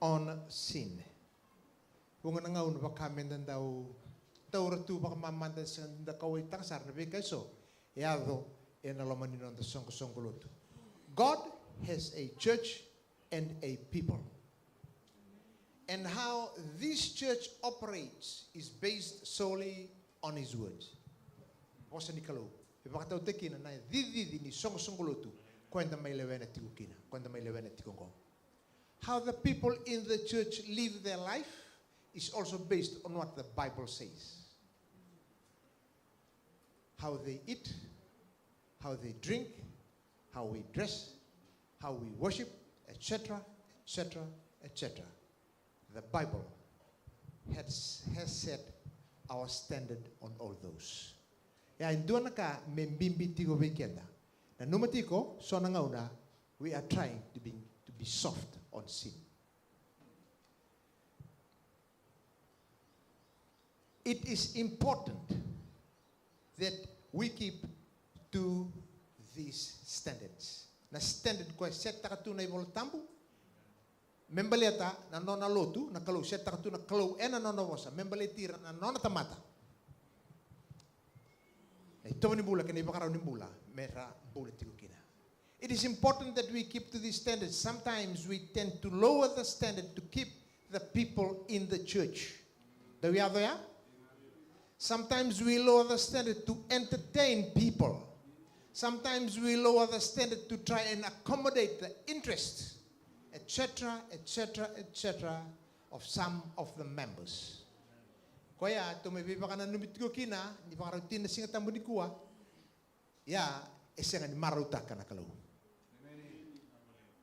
on sin. Kung nga un bakamen daw tauratu baka mamanda sa kaway tangsar na bikaso yado en alomani non the songkulutu. God has a church and a people. And how this church operates is based solely on his words. Posa ni kalau. Ipakataw tekina na didi ni songkulutu kwenda may lewena tikukina, kwenda may lewena tikungo. How the people in the church live their life is also based on what the Bible says. How they eat, how they drink, how we dress, how we worship, etc., etc., etc. The Bible has set our standard on all those. Ya indua naka membimbi tigo weekenda. Na numatiko so nangauna we are trying to be soft on sin. It is important that we keep to these standards. Na standard ko set takatu na ibol tambu. Membaliata na nona lotu na kalau set takatu na kalau ena nona wosa membalitira na nona tamata. Na ito ni bula kini bakaraw ni bula mera bula tikukina. It is important that we keep to these standards. Sometimes we tend to lower the standard to keep the people in the church. Do we have there? Sometimes we lower the standard to entertain people. Sometimes we lower the standard to try and accommodate the interests, etc., etc., etc., of some of the members. Kaya tumibiba ka na numitiko kina, di ba karutin na singa tambo ni kuwa, ya esenga ni maruta ka na kalau.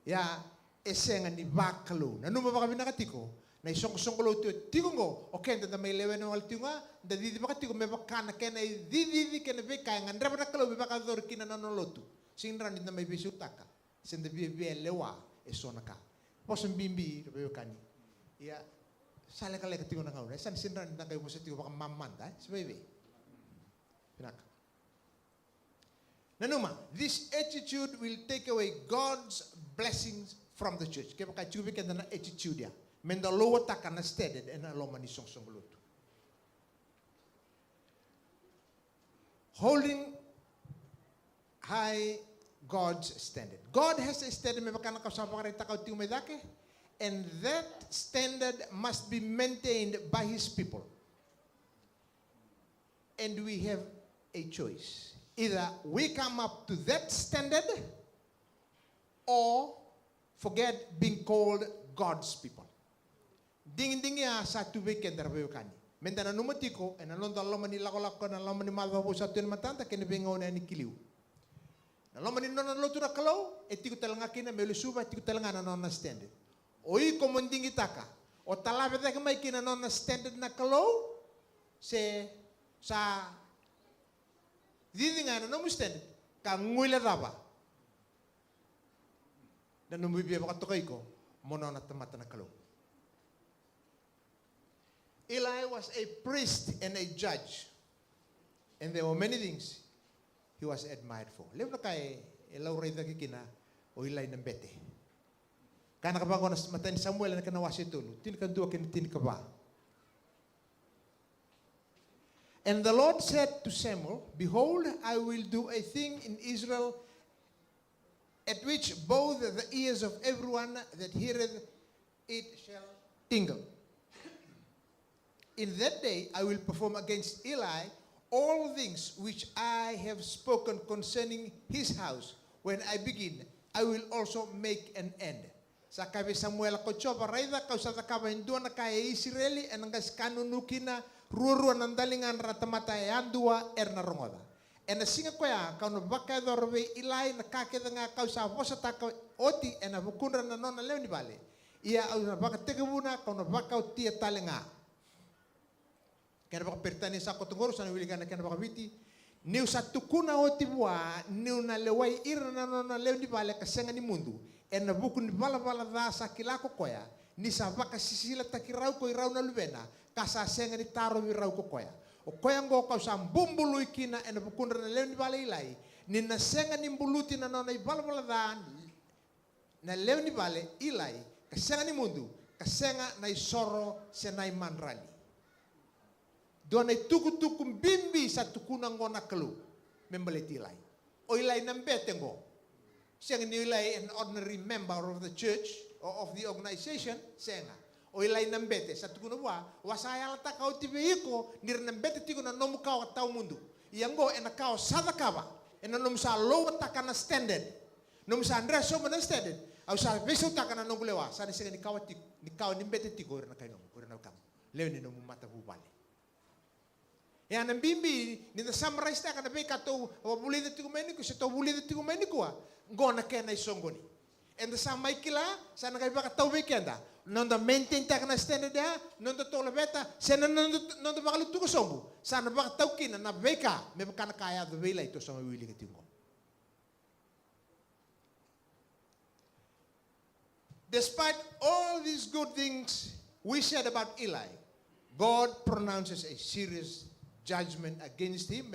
Ya esenga ni bakalo. Na numaba kami nakatiko, na isong kalau tiko ngo, okay, tanda may lewe na wal tinga, da di ba katiko may bakana kena di kena be kaya ngandra ba nakalo be baka dor kina na nolotu. Sinra ni na may bisutaka. Senda be lewa esona ka. Posen bimbi be kani. Ya sala kala katiko na kauna. San sinra ni na kayo mo sa tiko baka mamanda, sebebe. Pinaka. Nanuma, this attitude will take away God's blessings from the church. Kaya baka chubi kaya na attitude ya. Menda lowa taka na steaded and aloma ni song luto. Holding high God's standard. God has a standard, and that standard must be maintained by his people. And we have a choice. Either we come up to that standard or forget being called God's people. Ding ya satu weekend darbe kani. Mendana numatiko en alon daloma ni lako na loma ni malva bo satu en matanta kene bengo na ni kiliu. Na loma ni nona lotura kalau etiko talanga kina melu suba etiko talanga na nona standard. Oi komondingi taka. O talabe ta mai kina nona standard na kalau se sa didinga na no standard ka nguila daba. Dan numbibi ba katokai ko monona tamata na kalau. Eli was a priest and a judge. And there were many things he was admired for. Lew na kay elaw ray da kikina o Eli ng bete. Kana ka ba ko matan Samuel na kanawasi tulo. Tin ka duwa kin tin ka ba. And the Lord said to Samuel, behold, I will do a thing in Israel at which both the ears of everyone that heareth it shall tingle. In that day I will perform against Eli all things which I have spoken concerning his house. When I begin, I will also make an end. Sa kabe Samuel ko choba raida kau sa takaba hindu na kaya Israeli enangas kanunukina ruruan nandalingan ratamata yandua erna rongoda. Ena singa ko ya kau no baka dorbe Eli na kakeda nga kau sa vosa taka oti ena bukunra na nona leoni bale. Ia au na baka tegabuna kau no baka tia talenga. Kaya baka pertani sa kotungoro sa nawiligan na kaya baka biti. Niu sa tukuna o tibua, niu na leway ira na lew ni bale kasenga ni mundu. E na buku ni bala da sa kilako koya. Ni sa baka sisila takirau ko irau na lubena. Kasa senga ni taro irau ko koya. O koya ngo kau sa bumbulu ikina e na buku na lew ni bale ilay. Ni na senga ni mbuluti na nona ibala da na lew ni bale ilay. Kasenga ni mundu. kasenga na isoro senai manrani. Doa na tuku bimbi sa tukuna ngona kelu membeleti ilai. O ilai nambetengo. Senga ni ilai an ordinary member of the church or of the organization senga. O ilai nambete sa tukuna wasaya lata kau tibe iko nir nambete tigo na nomu kau atau mundu. Iango ena kau sadakaba ena nomu sa low takana standard. Nomu sa andra so mana standard. Au sa beso takana nomu lewa. Sa ni senga ni kau nimbete tigo ina kai nomu ina kamu. Leo ni nomu mata bubale. Ya na bimbi ni na summarize ta kana be kato wabuli de tigo meni ko se to buli de tigo meni ko ngona kena isongoni. En de sa maikila sa na kai baka tau weekenda. Nonda maintain ta kana standard ya nonda tola beta se nonda baka tuko sombu. Sa na baka tau kina na beka me baka na kaya de vela ito sa wili ke tingo. Despite all these good things we said about Eli, God pronounces a serious judgment against him.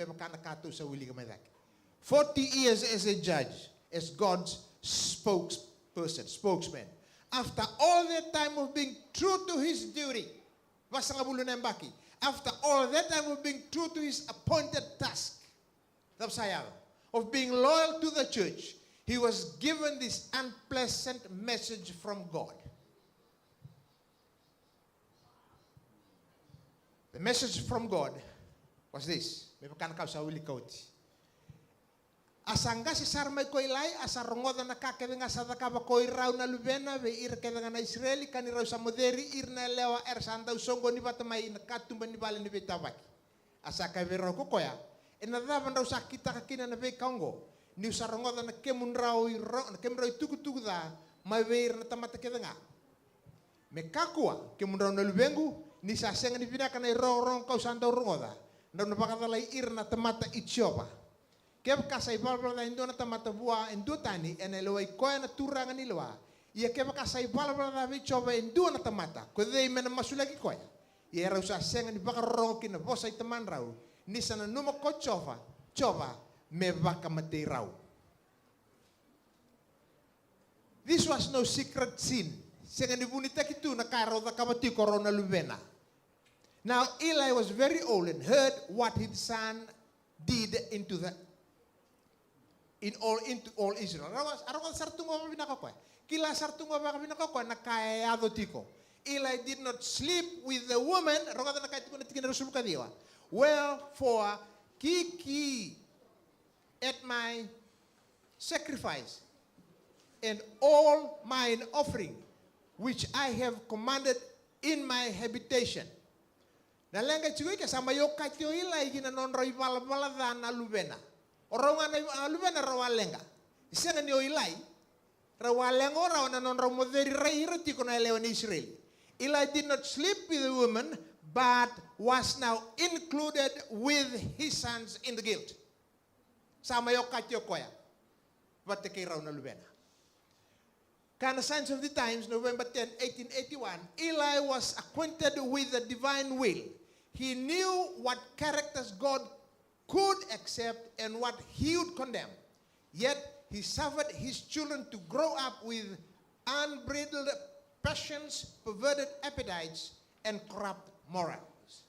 40 years as a judge, as God's spokesman. After all that time of being true to his duty, after all that time of being true to his appointed task, of being loyal to the church, he was given this unpleasant message from God. The message from God was this. Asanga si sarmay ko ilay, asarongoda na kakedanga sa dakaba ko iraw na lubena, ve ir kedanga na Israeli, kaniraw sa moderi, ir na lewa ersanda usongo ni batamay, nakatumba ni bala ni betawaki. Asaka vero ko koya, enadaban raw sa kita kakina na ve kaungo, ni usarongoda na kemunraw tukutuku da, may ve ir na tamata kedanga. Mekakua, kemunraw na lubengu, ni sa senga ni pinaka na irorong kau sanda urongoda. Ndaw na bakadalay ir na tamata itsiopa. Kep kasay balbal na indo na tamata bua indo tani eneloi koya na turangan niloa. Ia kep kasay balbal na itsiopa indo na tamata. Kodei mena masulagi koya. Ia rau sa senga ni bakarorong kina bosay taman rau. Ni sana numa ko chopa me baka matei rau. This was no secret sin. Senga ni bunita kitu na karo da kabati korona lubena. Now Eli was very old and heard what his son did into all Israel. Arawan sartungo ba binakakoy? Kila sartungo ba binakakoy nakayado tiko. Eli did not sleep with the woman. Rogada nakaytiko na tikin rasul kadiwa. Wherefore kiki at my sacrifice and all mine offering which I have commanded in my habitation. Nalenga chigui ke sama yo katio ilai gina non roi bala na lubena. Oronga na lubena rawalenga. Isenga ni ilai rawalenga ora non ro moderi rei retiko na leon Israel. Eli did not sleep with the woman but was now included with his sons in the guilt. Sama yo katio koya. Bateke raw na lubena. Kind of Signs of the Times, November 10, 1881, Eli was acquainted with the divine will. He knew what characters God could accept and what he would condemn. Yet he suffered his children to grow up with unbridled passions, perverted appetites, and corrupt morals.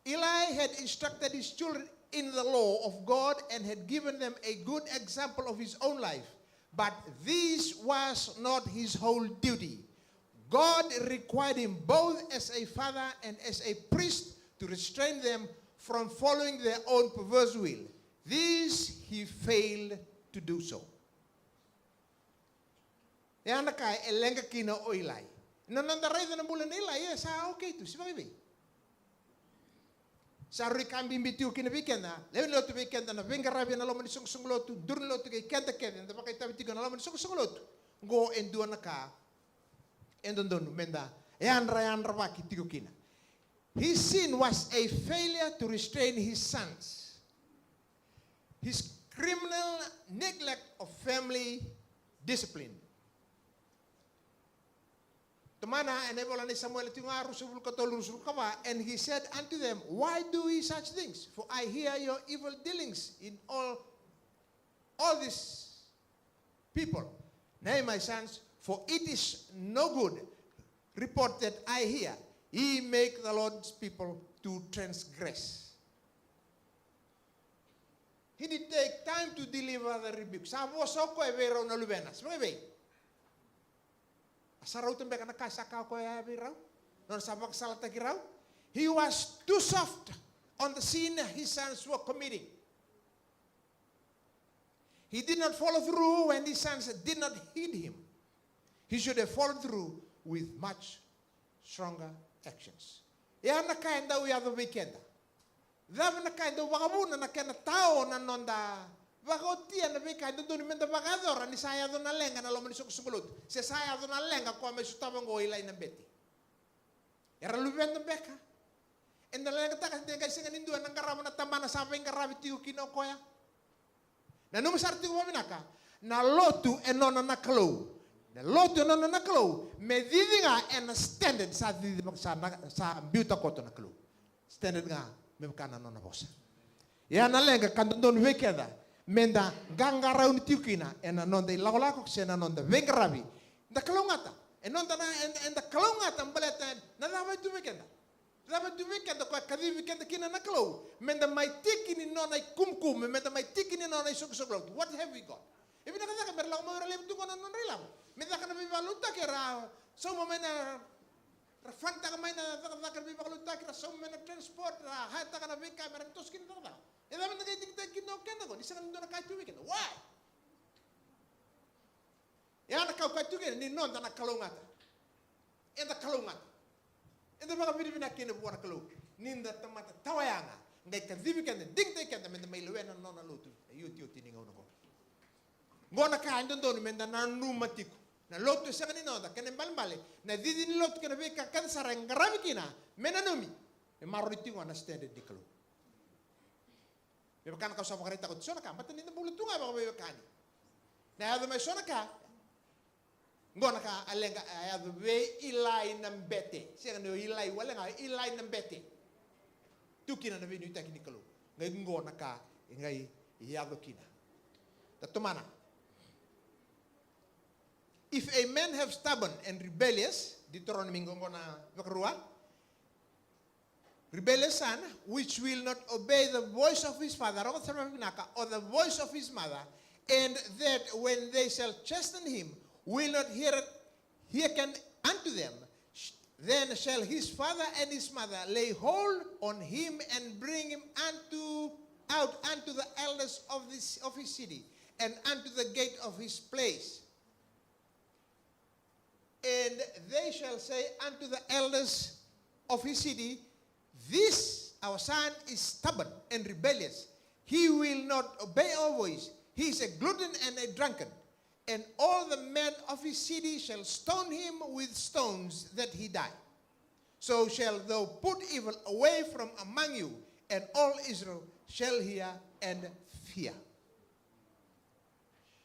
Eli had instructed his children in the law of God and had given them a good example of his own life. But this was not his whole duty. God required him both as a father and as a priest to restrain them from following their own perverse will. This he failed to do so. Yan nakay elenga kina o Eli. Nanandaray na bulan ni Eli, sa okay to, si Baby. Sa rui kambing bitiu kina weekend na, lewin lotu weekend na venga rabi na loman isong lotu, durn lotu kay kenta kevin, da bakay tabi tiga na loman isong lotu. Go endua na ka, endon menda, yan rabaki tigo kina. His sin was a failure to restrain his sons. His criminal neglect of family discipline. Tumana enebola ni Samuel tinga rusul katol rusul kawa, and he said unto them, why do ye such things? For I hear your evil dealings in all these people. Nay, my sons, For it is no good report that I hear. He make the Lord's people to transgress. He did take time to deliver the rebuke. Sabo soko e vero na luvenas. Mwebe. Asarau tembe kana kasaka ko e vero. Non sabak salata kirau. He was too soft on the sin his sons were committing. He did not follow through when his sons did not heed him. He should have followed through with much stronger actions. Ya na kaenda u ya do weekend. Dava na kaenda wakabuna na kena tao na nonda. Wakotia na weekend do ni menda wakadora ni saya do na lenga na lomo ni sukusukulut. Se saya do na lenga kwa me sutama ngoila ina beti. Era lubenda beka. Enda lenga takas denga singa nindu na karama na tamana sampai ngarabi tiu kino koya. Na nung sarti ko minaka na lotu enona na klo. Na lotu enona na klo me didinga en standard sa didimang sa biuta ko to na klo. Standard nga me kana nona bosa. Ya na lenga kandon wekeda menda gangara un tiukina en non de lagolako sena non de vengarabi. Da kalongata enonda na en da kalongata mbaleta na dava tu wekenda. Dava tu wekenda ko kadi wekenda kina na klo. Menda mai tikini nona kumkum menda mai tikini nona sok. What have we got? Ibi na kada merla mo relem tu kono non relam. Menda kana bi valuta kera so mo mena rafanta ka mai na kada bi valuta kera so mena transport ra hata kana bi kamera toskin kada. Eda menda kay tikta kino kenda ko isa kana ka tu wekenda. Why? Ya na ka tu kenda ni non na kalongata. Enda kalongata. Enda baka bidi bina kene buana kalau ninda tamata tawayanga ngai kadhibi kende ding te kende menda mai lewena nona lutu yuti ninga una ko ngona ka ando ndoni menda na numatiku na lotu sanga ni nonda kene mbale na didi ni lotu kene beka kan sarang ngarabi kina mena numi e maroti ngona standard di kalau beba kana ka sa makarita ko sona ka mata ninda bulutunga baka beba kani na ado mai sona ka ngona ka alenga ayado we ilai nambete sega no ilai walenga ilai nambete tukina na vinu teknikalo ngai ngona ka ngai yado kina tatomana if a man have stubborn and rebellious Deuteronomy ngona vakrua rebellious son which will not obey the voice of his father or the voice of his mother and that when they shall chasten him will not hearken unto them, then shall his father and his mother lay hold on him and bring him out unto the elders of his city and unto the gate of his place. And they shall say unto the elders of his city, this our son is stubborn and rebellious. He will not obey our voice. He is a glutton and a drunkard. And all the men of his city shall stone him with stones that he die. So shall thou put evil away from among you, and all Israel shall hear and fear.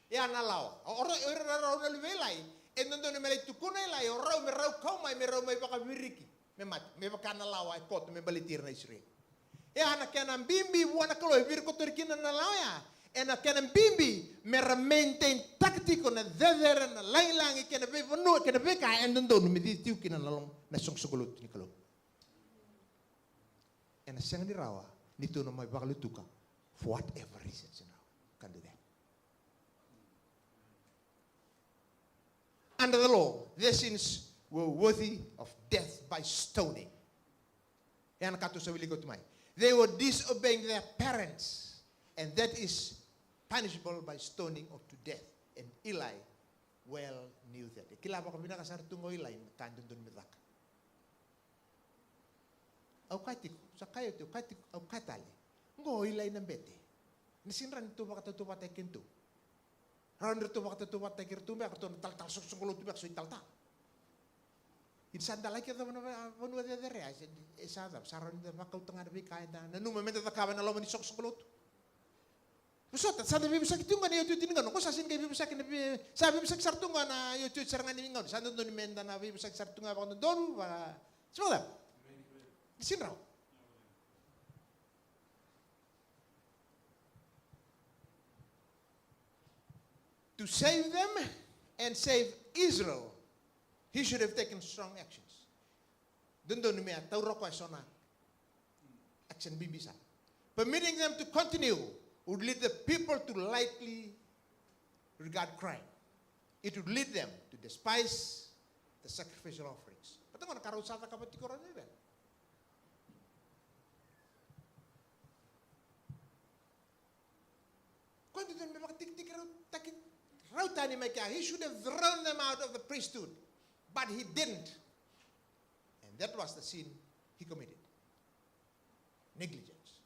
Ya na lawa. Ora na luvelai. E nondo ne mele tukuna lai ora me rau kau mai baka viriki. Me mat me baka na lawa e kot me balitir na Israel. Ya na kana bimbi buana kalo e vir ko turkina na lawa. En a kena bimbi mera maintain taktiko na dedera na lang e kena be vonu kena be ka endondo no medi tiu kina na long na songsugulut ni kalo. En a sanga ni rawa ni tu no mai bakalutuka for whatever reasons now can do that. Under the law, their sins were worthy of death by stoning. En katu sa wili ko tumai. They were disobeying their parents, and that is punishable by stoning or to death. And Eli well knew that. Kila pa kami nakasar tungo Eli, kandun dun mitak. Au kaitiko, sa kayo to, kaitiko, au katali. Ngo Eli ng bete. Nisinran ito makatutupat ay kinto. Ran ito makatutupat ay kirtumbe, ako ito tal sukulot tubak, so italta. Insanda like ito manuwa de rea, isadap, saran ito makautangan na bikain na numamenta takawan na laman ni sukulot. Pusot, sa nabi bisak itu nga na YouTube tinangan ko sasin kay bisak na sabi bisak sarto nga na YouTube sarangan ni ngon. Sa doon ni menda na bisak sarto nga ba doon ba. Semua. Sinraw. To save them and save Israel, he should have taken strong actions. Doon niya tauro ko na action bibisa. Permitting them to continue would lead the people to lightly regard crime. It would lead them to despise the sacrificial offerings. But ang nakarusata ka ba tikuran nila? He should have thrown them out of the priesthood, but he didn't. And that was the sin he committed. Negligence.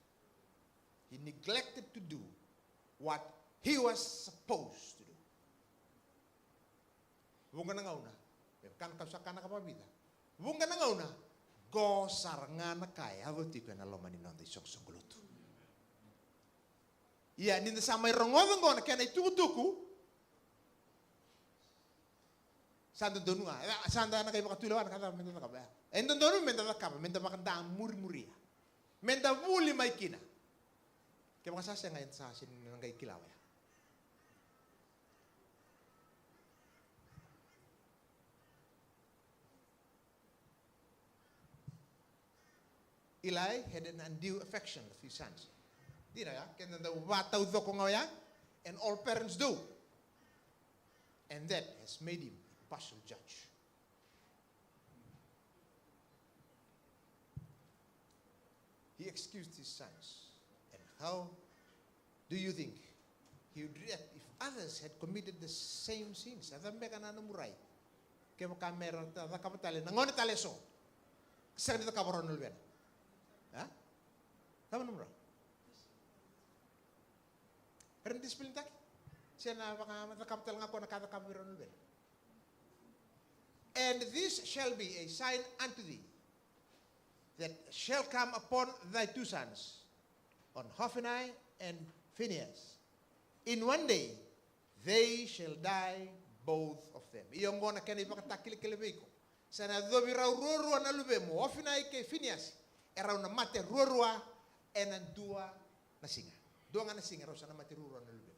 He neglected to do what he was supposed to do. Bunga na ngauna, kan kapsakan na kapabida. Bunga na ngauna, go saranga na kaya, hawati ko na lomani non di sok sokulutu. Iya, ninda sa may rongodong go na kaya na itukutuku. Sanda donu nga, sanda na kayo makatulawan, kata menda ka ba? Endo donu menda ka ba, menda makanda muri-muria. Menda muli may kina. Kaya makasasya ngayon sa asin ng kay kilaway. Eli had an undue affection of his sons. Di na ya? Kaya nanda wataw do ko nga and all parents do. And that has made him a partial judge. He excused his sons. And how do you think he would react if others had committed the same sins? Adambe ka na namuray. Kaya makamera na kamatali. Nangon na tali so. Kasi nito kabaron nulwen. Ha? Tama naman. Pero disiplin tayo. Siya na nakakapital nga ako nakakakabiron nulwen. And this shall be a sign unto thee that shall come upon thy two sons, on Hophni and Phinehas. In one day, they shall die, both of them. Iyong mo na kaya ipakatakili-kilibay ko. Sa nadobiraw ruwa na lube mo, Hophni kay Phinehas, eraw na mate ruwa and ang dua na singa. Dua nga na singa raw sa na mate ruwa na lube.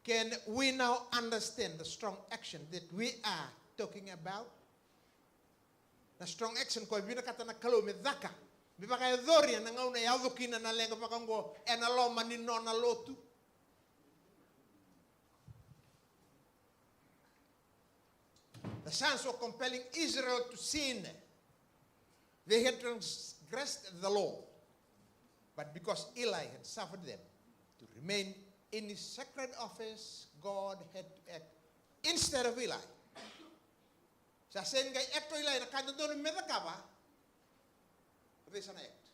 Can we now understand the strong action that we are talking about? Na strong action ko binakata na kalo medaka. Biba kaya doria na ngauna yadukina na lenga pakango and aloma ni no na lotu. The sons were compelling Israel to sin. They had transgressed the law. But because Eli had suffered them to remain in his sacred office, God had to act instead of Eli. Sa sen kay acto Eli na kanya doon medaka ba? Pwede sana act.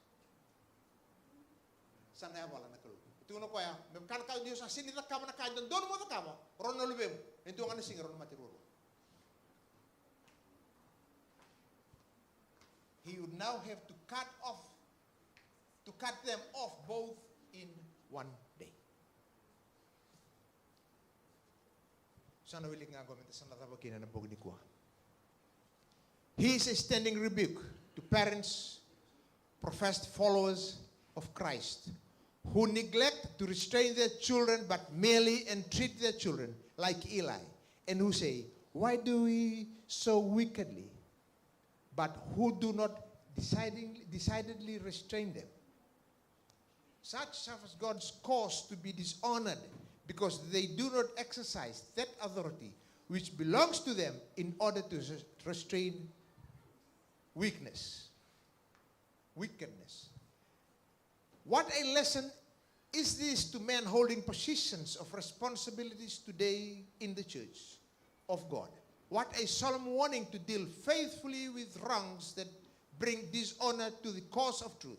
Sana ya wala na kalu. Ito na ko ya, kan ka Dios sa sin ka ba na kanya doon mo ka ba? Ron na lubem. Ito nga na singaron na matiruro. He would now have to cut them off both in one day. Sana wiling nga gomenta sana tabakina na bogni ko. He is a standing rebuke to parents, professed followers of Christ, who neglect to restrain their children but merely entreat their children like Eli, and who say, why do we so wickedly, but who do not decidedly restrain them? Such suffers God's cause to be dishonored because they do not exercise that authority which belongs to them in order to restrain wickedness. What a lesson is this to men holding positions of responsibilities today in the church of God. What a solemn warning to deal faithfully with wrongs that bring dishonor to the cause of truth.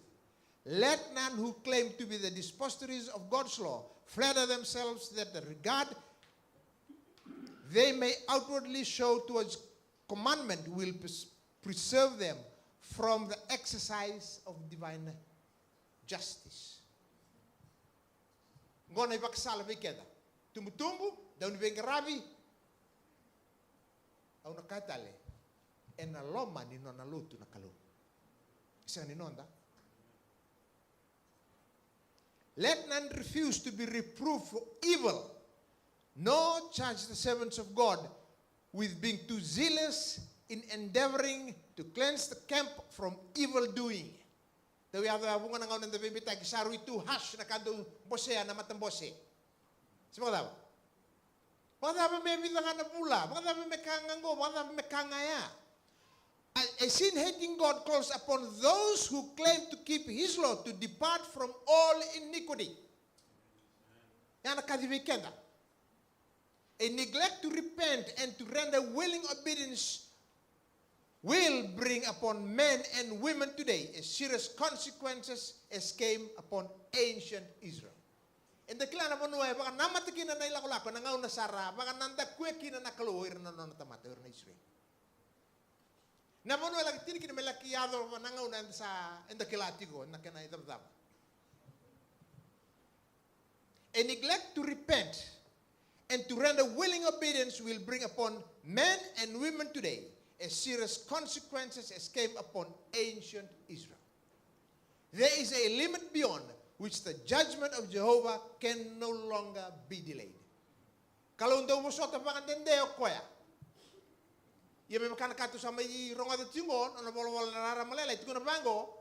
Let none who claim to be the depositories of God's law flatter themselves that the regard they may outwardly show towards commandment will preserve them from the exercise of divine justice. Ngona ipaksala bikeda. Tumutumbu, daun vengarabi. Au nakatale. En aloma ni nona lutu na kalu. Isa ni nonda. Let none refuse to be reproved for evil nor charge the servants of God with being too zealous in endeavoring to cleanse the camp from evil doing. Tawi ada bunga nang on the baby tag saru itu hash na kado bose na matang bose. Semua tahu. Mga may bilangan na pula, mga may kangango, mga may kangaya. A sin-hating God calls upon those who claim to keep His law to depart from all iniquity. Yan nakadibigyan ka. A neglect to repent and to render willing obedience will bring upon men and women today as serious consequences as came upon ancient Israel. And the clan of Manuel, baka namatikin na nailako-lako, nangaw na Sara, baka nandakwekin na nakaluhir na natamata, na Israel. Na Manuel, tinikin na malakiyado, nangaw na sa endakilatigo, na kanaidabdab. A neglect to repent and to render willing obedience will bring upon men and women today as serious consequences as came upon ancient Israel. There is a limit beyond which the judgment of Jehovah can no longer be delayed. Kalau untuk musuh tapakan dendeo koya. Ia memang kan katu sama i ronga de tingon, ana bolo nara malela itu na bango.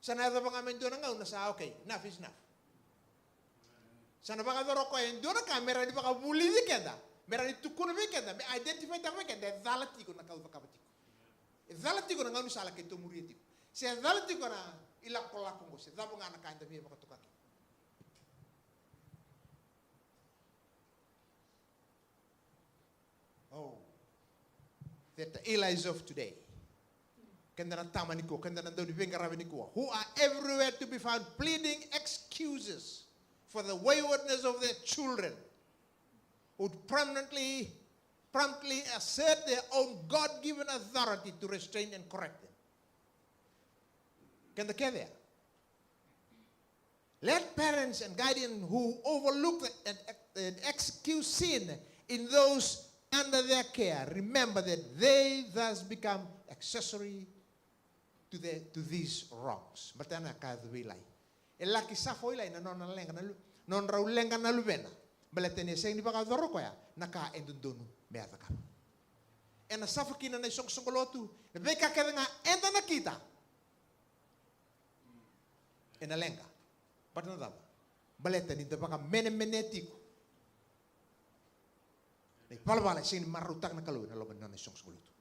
Sana ada bangamen do ngau na sa okay, enough is enough. Sana banga do koya do na kamera di baka buli di kenda. Mera ni tukuna be kenda, be identify tama kenda zalati ko na kau bakabati. Zalati ko na ngau sala ke to murieti. Se zalati ko na ilak kolak ko se dabo ngana kanda be baka tukaki. Oh, that the Eli's of today, who are everywhere to be found pleading excuses for the waywardness of their children, would promptly assert their own God-given authority to restrain and correct them. Can they get there? Let parents and guardians who overlook and excuse sin in those under their care remember that they thus become accessory to these wrongs. Batana kadwilay. Elaki safo ilay na non raulenga na lubena. Balatene sing di baka doro koya naka endundunu meata ka. En safo kina na isong songolotu. Beka kada nga enda nakita. En alenga. Batana daba. Balatene di baka menemenetiko. Palabala sing marutak na kalu na loban na isong songolotu.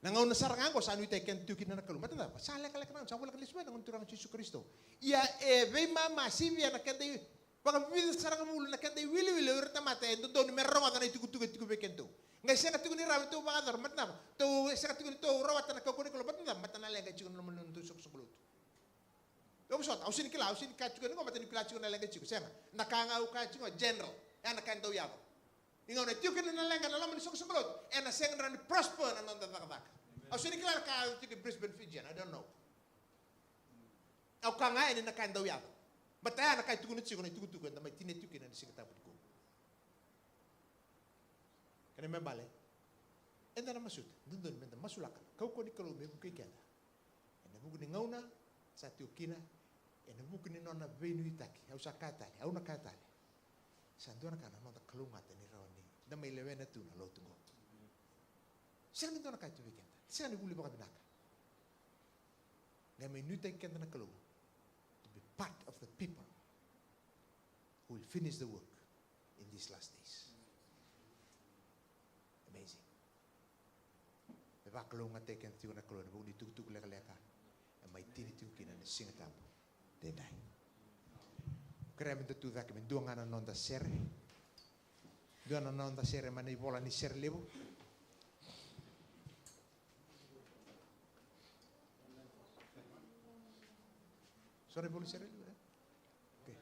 Nangaw na sarang ko sa anu tay ken tukin na kalu. Batana daba. Sala kala kana sa wala kalismen ng turang Jesu Kristo. Ia ve mama sivia na kende baka bibili sarang mulo na kende wili urta mate do ni merro na itukutuga bekento ngai sena tukuni rawi to baka dar matna to sena tukuni to rawat na ko ko batna matna lenga chikon no mun to sok soklut do sot ausin kila ausin ka chikon ko matni kila chikon na lenga chikon sena nakanga ka chikon general ana kan do yabo ingaw na tukuni na lenga na lamun sok soklut ena seng ran prosper na nanda tak ausin kila ka chikon Brisbane Fijian I don't know au kanga ene na kan do yabo bataya na kai tukuni chikon itukutuga na mai tine tukina ni sikata ko kana me bale enda na masut dundun menda masulakan kau ko ni kalau me bukai kenda ena buku ni ngauna sa tukina ena buku ni nona venu itaki au sakatali au na katali sandona kana nona kalunga te ni roni da mai lewena tu na lotungo sani dona kai tu weekend sani buli baka binaka na mai nuta kenda na kalunga to be part of the people who will finish the work in these last days. Amazing. Beba kalunga teken tiu na kalunga buni tuk leka mai tini tiu kina na singatapo denai. Krem tu da ke menduanga na nonda sere. Duana nonda sere mani vola ni sere levo. Sorry boleh sere levo. Okay.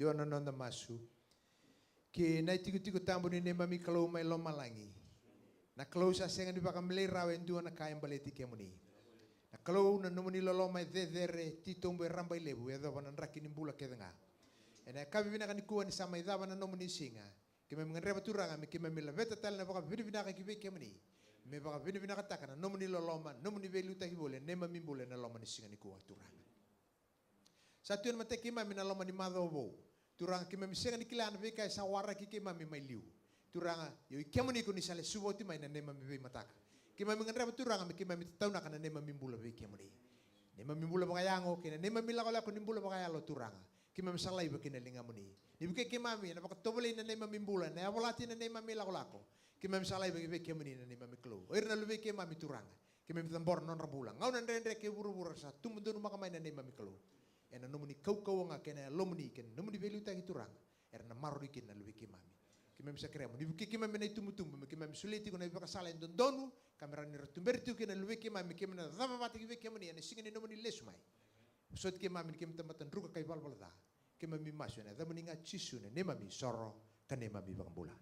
Dio na nonda masu. Ki nai tiku tambu ni nema mi kalau mai loma langi. Na kalau sa senga di baka melei rawen dua na kaya baleti kemuni. Na kalau na nomuni loloma dedere titombe rambai lebu edo banan rakini bula kedenga. Ena kabi bina kan kuan sama ida banan nomuni singa. Kime mengenreba turanga mi kime mila beta tal na baka bina ka kibe kemuni. Me baka bina katakan na nomuni loloma nomuni velu tahi bole nema mi bole na loma ni singa ni kuan turanga. Satu yang mate kima mina loma ni madobo. Turanga kime misenga ni kilana veka sa wara ki kima mi mai liu. Turanga yo kemuni ko ni sale subo ti mai na nema mi be mataka. Kima mengenreba turanga mi kima mi tauna kana nema mi bula be kemuni. Nema mi bula baka yango kina nema mi la ko ni bula baka yalo turanga. Kima misalai ba kina linga muni. Ni buke kima mi na baka tobole na nema mi bula na avolati na nema mi la ko. Kima misalai ba be kemuni na nema mi klo. Irna lu be kima mi turanga. Kima mi tambor non rabula. Ngau na ndendre ke buru-buru sa tumundun makamai na nema mi klo. Ena nomuni kau nga kena lomuni ken nomuni velu tangi turang erna maruri ken na luiki mami kime bisa kremo ni buki kime mena tumbutumbu kime misuliti kuna baka sala ndonu kamera ni rotumbertu ken na luiki mami kime na dava mati kime kime ni singini nomuni lesmai sot kime mami kime tambatan ruka kai balbalda kime mi masu na dama ninga chisu ne mami soro kane mami bangbola